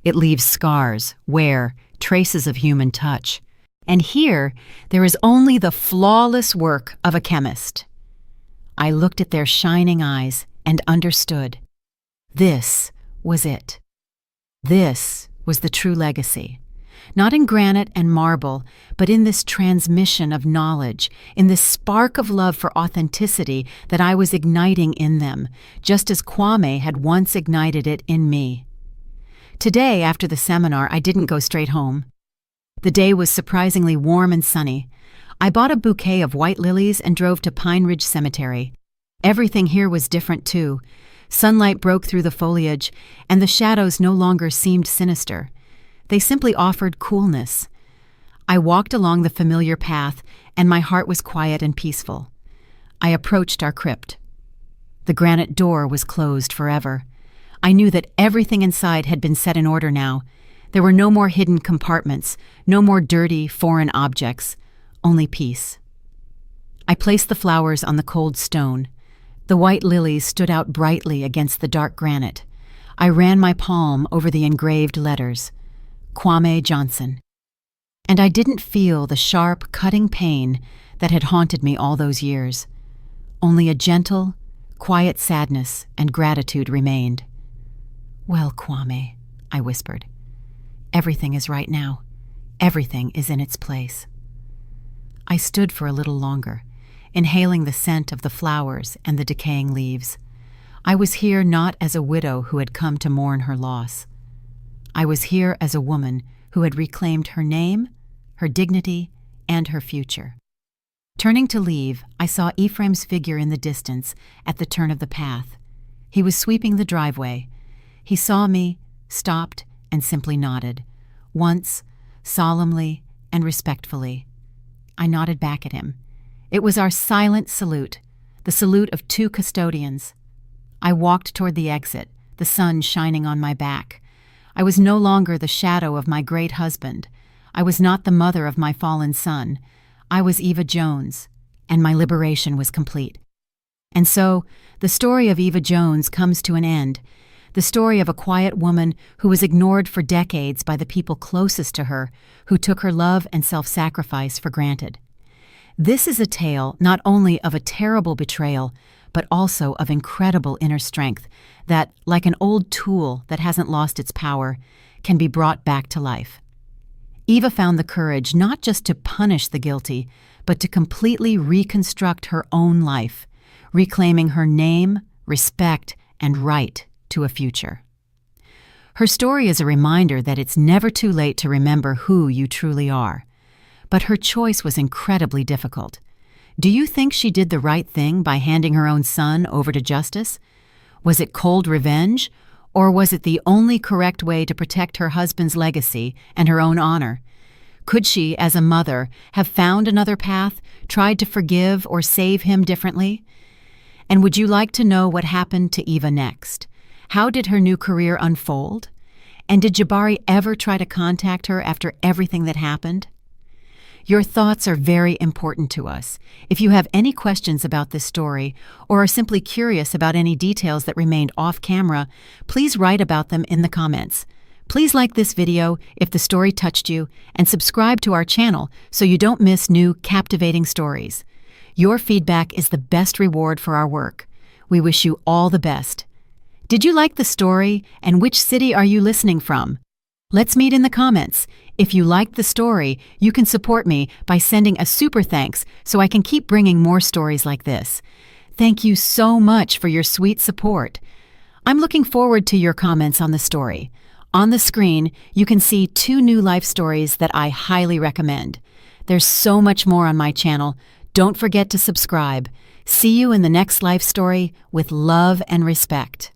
It leaves scars, wear, traces of human touch. And here, there is only the flawless work of a chemist. I looked at their shining eyes and understood. This was it. This was the true legacy. Not in granite and marble, but in this transmission of knowledge, in this spark of love for authenticity that I was igniting in them, just as Kwame had once ignited it in me. Today, after the seminar, I didn't go straight home. The day was surprisingly warm and sunny. I bought a bouquet of white lilies and drove to Pine Ridge Cemetery. Everything here was different, too. Sunlight broke through the foliage, and the shadows no longer seemed sinister. They simply offered coolness. I walked along the familiar path, and my heart was quiet and peaceful. I approached our crypt. The granite door was closed forever. I knew that everything inside had been set in order now. There were no more hidden compartments, no more dirty, foreign objects, only peace. I placed the flowers on the cold stone. The white lilies stood out brightly against the dark granite. I ran my palm over the engraved letters. Kwame Johnson. And I didn't feel the sharp, cutting pain that had haunted me all those years. Only a gentle, quiet sadness and gratitude remained. Well, Kwame, I whispered. Everything is right now. Everything is in its place. I stood for a little longer, inhaling the scent of the flowers and the decaying leaves. I was here not as a widow who had come to mourn her loss. I was here as a woman who had reclaimed her name, her dignity, and her future. Turning to leave, I saw Ephraim's figure in the distance at the turn of the path. He was sweeping the driveway. He saw me, stopped, and simply nodded. Once, solemnly and respectfully. I nodded back at him. It was our silent salute, the salute of two custodians. I walked toward the exit, the sun shining on my back. I was no longer the shadow of my great husband. I was not the mother of my fallen son. I was Eva Jones, and my liberation was complete. And so, the story of Eva Jones comes to an end, the story of a quiet woman who was ignored for decades by the people closest to her, who took her love and self-sacrifice for granted. This is a tale not only of a terrible betrayal, but also of incredible inner strength that, like an old tool that hasn't lost its power, can be brought back to life. Eva found the courage not just to punish the guilty, but to completely reconstruct her own life, reclaiming her name, respect, and right to a future. Her story is a reminder that it's never too late to remember who you truly are. But her choice was incredibly difficult. Do you think she did the right thing by handing her own son over to justice? Was it cold revenge, or was it the only correct way to protect her husband's legacy and her own honor? Could she, as a mother, have found another path, tried to forgive or save him differently? And would you like to know what happened to Eva next? How did her new career unfold? And did Jabari ever try to contact her after everything that happened? Your thoughts are very important to us. If you have any questions about this story or are simply curious about any details that remained off camera, please write about them in the comments. Please like this video if the story touched you and subscribe to our channel so you don't miss new captivating stories. Your feedback is the best reward for our work. We wish you all the best. Did you like the story, and which city are you listening from? Let's meet in the comments. If you liked the story, you can support me by sending a super thanks so I can keep bringing more stories like this. Thank you so much for your sweet support. I'm looking forward to your comments on the story. On the screen, you can see 2 new life stories that I highly recommend. There's so much more on my channel. Don't forget to subscribe. See you in the next life story with love and respect.